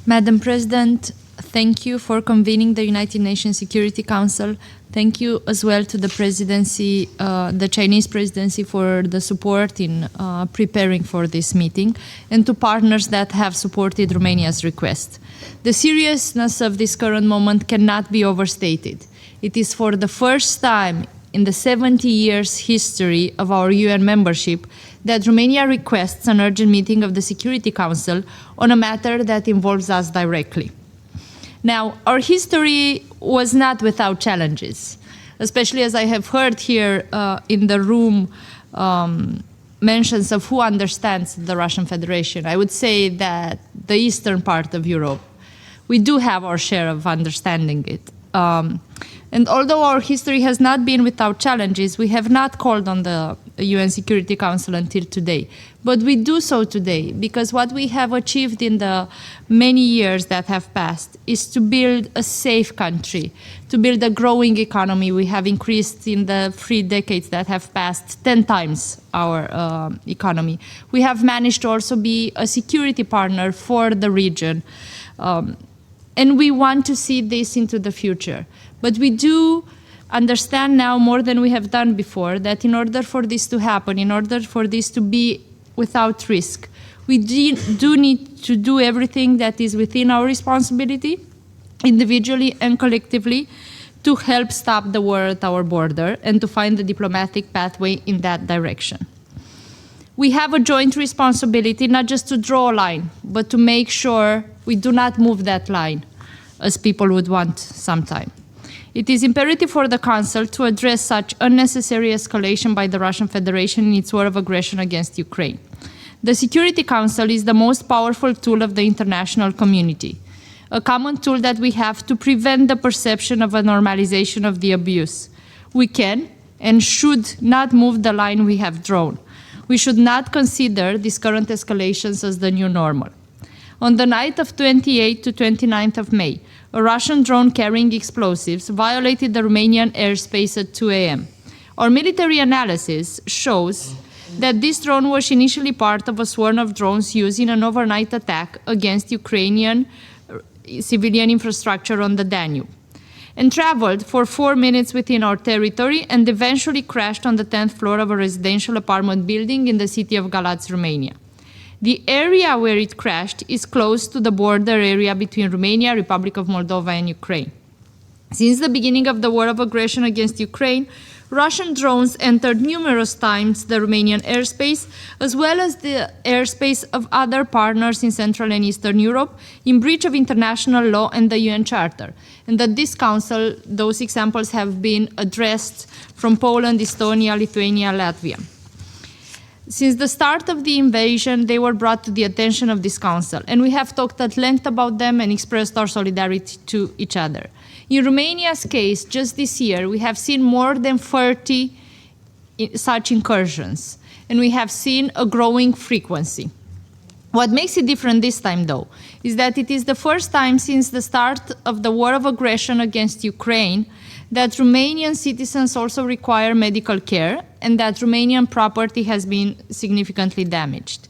Madam President, thank you for convening the United Nations Security Council. Thank you as well to the presidency, the Chinese presidency, for the support in preparing for this meeting, and to partners that have supported Romania's request. The seriousness of this current moment cannot be overstated. It is for the first time in the 70 years history of our UN membership that Romania requests an urgent meeting of the Security Council on a matter that involves us directly. Now, our history was not without challenges, especially as I have heard here in the room mentions of who understands the Russian Federation. I would say that the eastern part of Europe, we do have our share of understanding it. And although our history has not been without challenges, we have not called on the UN Security Council until today. But we do so today because what we have achieved in the many years that have passed is to build a safe country, to build a growing economy. We have increased in the 3 decades that have passed 10 times our economy. We have managed to also be a security partner for the region. And we want to see this into the future. But we do understand now more than we have done before that in order for this to happen, in order for this to be without risk, we do need to do everything that is within our responsibility, individually and collectively, to help stop the war at our border and to find a diplomatic pathway in that direction. We have a joint responsibility not just to draw a line, but to make sure we do not move that line as people would want sometime. It is imperative for the Council to address such unnecessary escalation by the Russian Federation in its war of aggression against Ukraine. The Security Council is the most powerful tool of the international community, a common tool that we have to prevent the perception of a normalization of the abuse. We can and should not move the line we have drawn. We should not consider these current escalations as the new normal. On the night of 28th to 29th of May, a Russian drone carrying explosives violated the Romanian airspace at 2 a.m. Our military analysis shows that this drone was initially part of a swarm of drones used in an overnight attack against Ukrainian civilian infrastructure on the Danube, and traveled for 4 minutes within our territory and eventually crashed on the 10th floor of a residential apartment building in the city of Galați, Romania. The area where it crashed is close to the border area between Romania, Republic of Moldova, and Ukraine. Since the beginning of the war of aggression against Ukraine, Russian drones entered numerous times the Romanian airspace, as well as the airspace of other partners in Central and Eastern Europe, in breach of international law and the UN Charter. And at this Council, those examples have been addressed from Poland, Estonia, Lithuania, Latvia. Since the start of the invasion, they were brought to the attention of this Council, and we have talked at length about them and expressed our solidarity to each other. In Romania's case, just this year, we have seen more than 30 such incursions, and we have seen a growing frequency. What makes it different this time, though, is that it is the first time since the start of the war of aggression against Ukraine that Romanian citizens also require medical care and that Romanian property has been significantly damaged.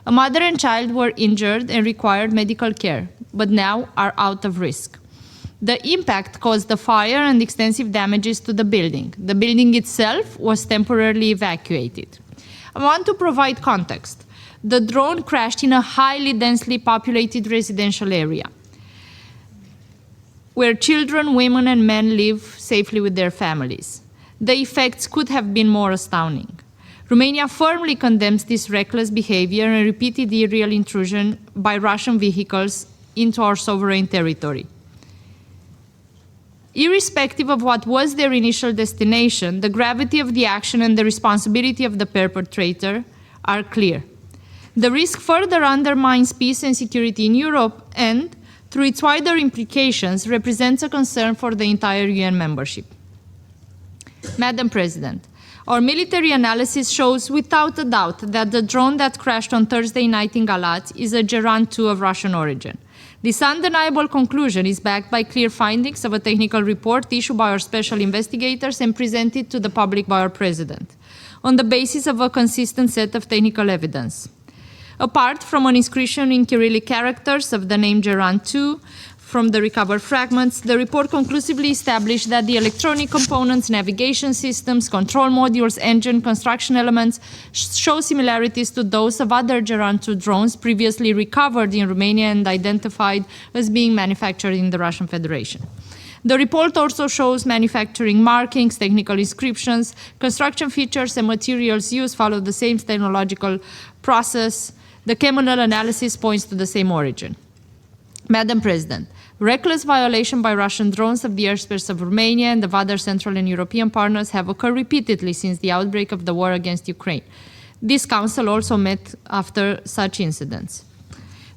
A mother and child were injured and required medical care, but now are out of risk. The impact caused the fire and extensive damages to the building. The building itself was temporarily evacuated. I want to provide context. The drone crashed in a highly densely populated residential area, where children, women, and men live safely with their families. The effects could have been more astounding. Romania firmly condemns this reckless behavior and repeated illegal intrusion by Russian vehicles into our sovereign territory. Irrespective of what was their initial destination, the gravity of the action and the responsibility of the perpetrator are clear. The risk further undermines peace and security in Europe and, through its wider implications, represents a concern for the entire UN membership. Madam President, our military analysis shows without a doubt that the drone that crashed on Thursday night in Galați is a Gerand 2 of Russian origin. This undeniable conclusion is backed by clear findings of a technical report issued by our special investigators and presented to the public by our President, on the basis of a consistent set of technical evidence. Apart from an inscription in Cyrillic characters of the name Geran II, from the recovered fragments, the report conclusively established that the electronic components, navigation systems, control modules, engine, construction elements show similarities to those of other Geran II drones previously recovered in Romania and identified as being manufactured in the Russian Federation. The report also shows manufacturing markings, technical inscriptions, construction features and materials used follow the same technological process. The chemical analysis points to the same origin. Madam President, reckless violation by Russian drones of the airspace of Romania and of other Central and European partners have occurred repeatedly since the outbreak of the war against Ukraine. This Council also met after such incidents.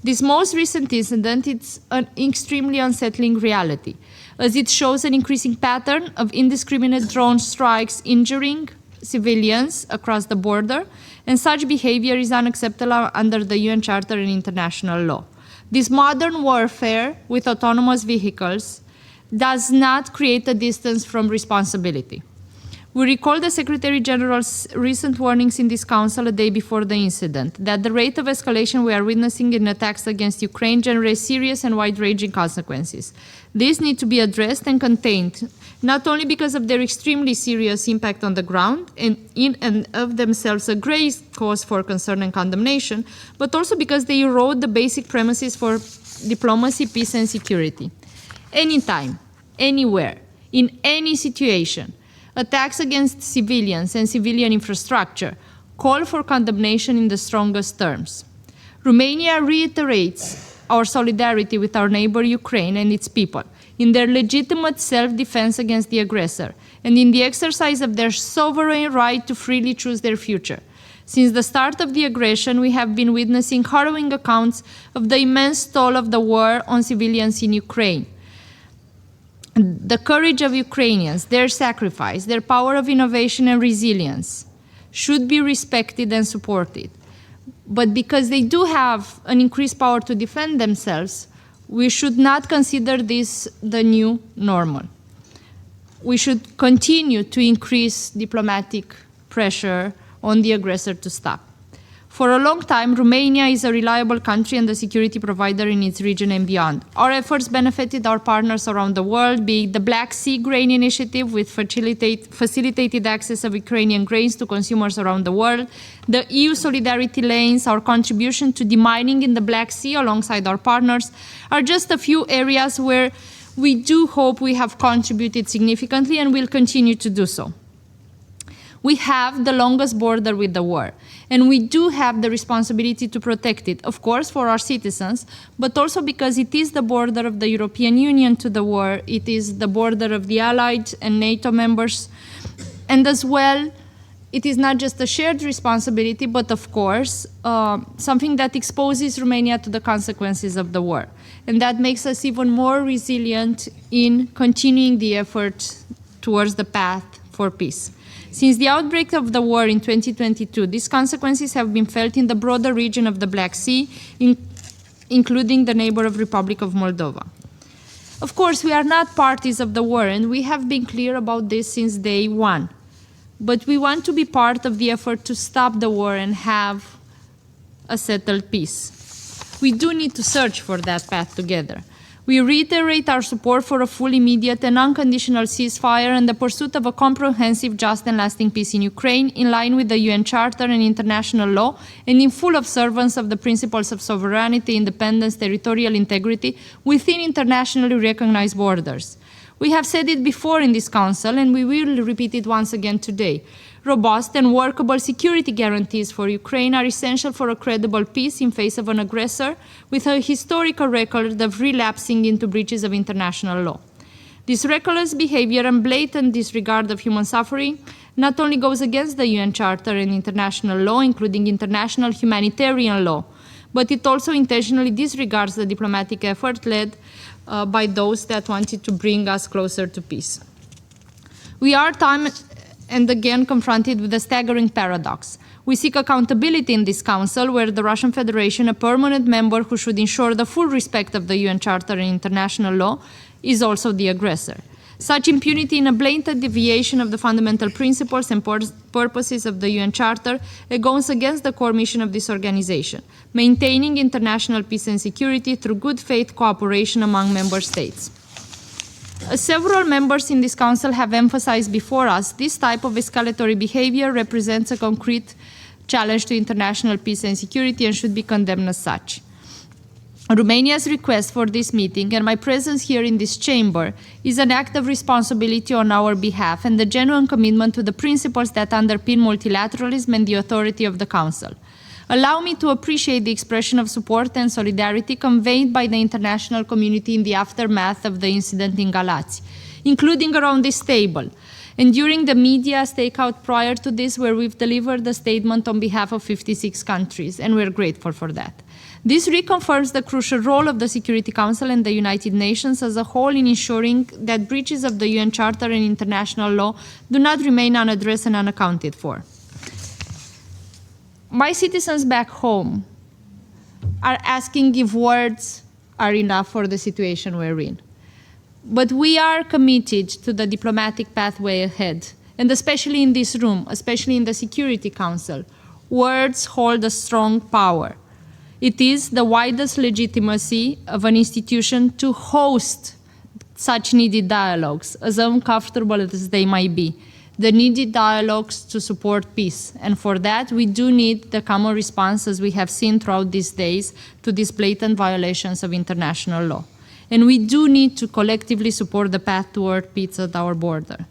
This most recent incident is an extremely unsettling reality, as it shows an increasing pattern of indiscriminate drone strikes injuring civilians across the border, and such behavior is unacceptable under the UN Charter and international law. This modern warfare with autonomous vehicles does not create a distance from responsibility. We recall the Secretary General's recent warnings in this Council a day before the incident, that the rate of escalation we are witnessing in attacks against Ukraine generates serious and wide-ranging consequences. These need to be addressed and contained, not only because of their extremely serious impact on the ground and in and of themselves a great cause for concern and condemnation, but also because they erode the basic premises for diplomacy, peace and security. Anytime, anywhere, in any situation, attacks against civilians and civilian infrastructure call for condemnation in the strongest terms. Romania reiterates our solidarity with our neighbor Ukraine and its people in their legitimate self-defense against the aggressor and in the exercise of their sovereign right to freely choose their future. Since the start of the aggression, we have been witnessing harrowing accounts of the immense toll of the war on civilians in Ukraine. The courage of Ukrainians, their sacrifice, their power of innovation and resilience should be respected and supported. But because they do have an increased power to defend themselves, we should not consider this the new normal. We should continue to increase diplomatic pressure on the aggressor to stop. For a long time, Romania is a reliable country and a security provider in its region and beyond. Our efforts benefited our partners around the world, be it the Black Sea Grain Initiative, which facilitated access of Ukrainian grains to consumers around the world, the EU Solidarity Lanes, our contribution to demining in the Black Sea alongside our partners, are just a few areas where we do hope we have contributed significantly and will continue to do so. We have the longest border with the war, and we do have the responsibility to protect it, of course, for our citizens, but also because it is the border of the European Union to the war, it is the border of the Allied and NATO members, and as well, it is not just a shared responsibility, but of course, something that exposes Romania to the consequences of the war, and that makes us even more resilient in continuing the effort towards the path for peace. Since the outbreak of the war in 2022, these consequences have been felt in the broader region of the Black Sea, including the neighbor of Republic of Moldova. Of course, we are not parties of the war, and we have been clear about this since day one. But we want to be part of the effort to stop the war and have a settled peace. We do need to search for that path together. We reiterate our support for a full, immediate and unconditional ceasefire and the pursuit of a comprehensive, just and lasting peace in Ukraine, in line with the UN Charter and international law, and in full observance of the principles of sovereignty, independence, territorial integrity within internationally recognized borders. We have said it before in this Council, and we will repeat it once again today. Robust and workable security guarantees for Ukraine are essential for a credible peace in face of an aggressor with a historical record of relapsing into breaches of international law. This reckless behavior and blatant disregard of human suffering not only goes against the UN Charter and international law, including international humanitarian law, but it also intentionally disregards the diplomatic effort led by those that wanted to bring us closer to peace. We are time and again confronted with a staggering paradox. We seek accountability in this Council, where the Russian Federation, a permanent member who should ensure the full respect of the UN Charter and international law, is also the aggressor. Such impunity in a blatant deviation of the fundamental principles and purposes of the UN Charter, it goes against the core mission of this organization, maintaining international peace and security through good faith cooperation among member states. As several members in this Council have emphasized before us, this type of escalatory behavior represents a concrete challenge to international peace and security and should be condemned as such. Romania's request for this meeting and my presence here in this chamber is an act of responsibility on our behalf and the genuine commitment to the principles that underpin multilateralism and the authority of the Council. Allow me to appreciate the expression of support and solidarity conveyed by the international community in the aftermath of the incident in Galați, including around this table, and during the media stakeout prior to this, where we've delivered a statement on behalf of 56 countries, and we're grateful for that. This reconfirms the crucial role of the Security Council and the United Nations as a whole in ensuring that breaches of the UN Charter and international law do not remain unaddressed and unaccounted for. My citizens back home are asking if words are enough for the situation we're in. But we are committed to the diplomatic pathway ahead, and especially in this room, especially in the Security Council, words hold a strong power. It is the widest legitimacy of an institution to host such needed dialogues, as uncomfortable as they might be, the needed dialogues to support peace. And for that, we do need the common response, as we have seen throughout these days, to these blatant violations of international law. And we do need to collectively support the path toward peace at our border.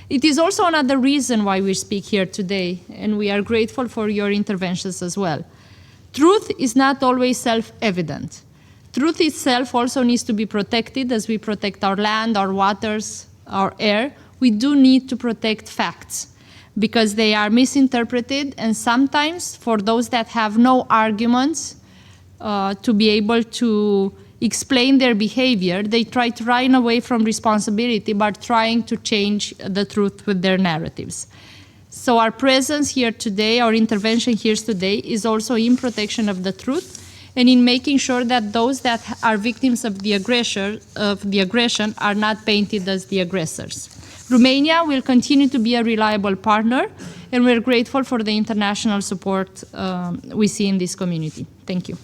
It is also another reason why we speak here today, and we are grateful for your interventions as well. Truth is not always self-evident. Truth itself also needs to be protected as we protect our land, our waters, our air. We do need to protect facts because they are misinterpreted, and sometimes for those that have no arguments to be able to explain their behavior, they try to run away from responsibility by trying to change the truth with their narratives. So our presence here today, our intervention here today, is also in protection of the truth and in making sure that those that are victims of the aggression are not painted as the aggressors. Romania will continue to be a reliable partner, and we're grateful for the international support we see in this community. Thank you.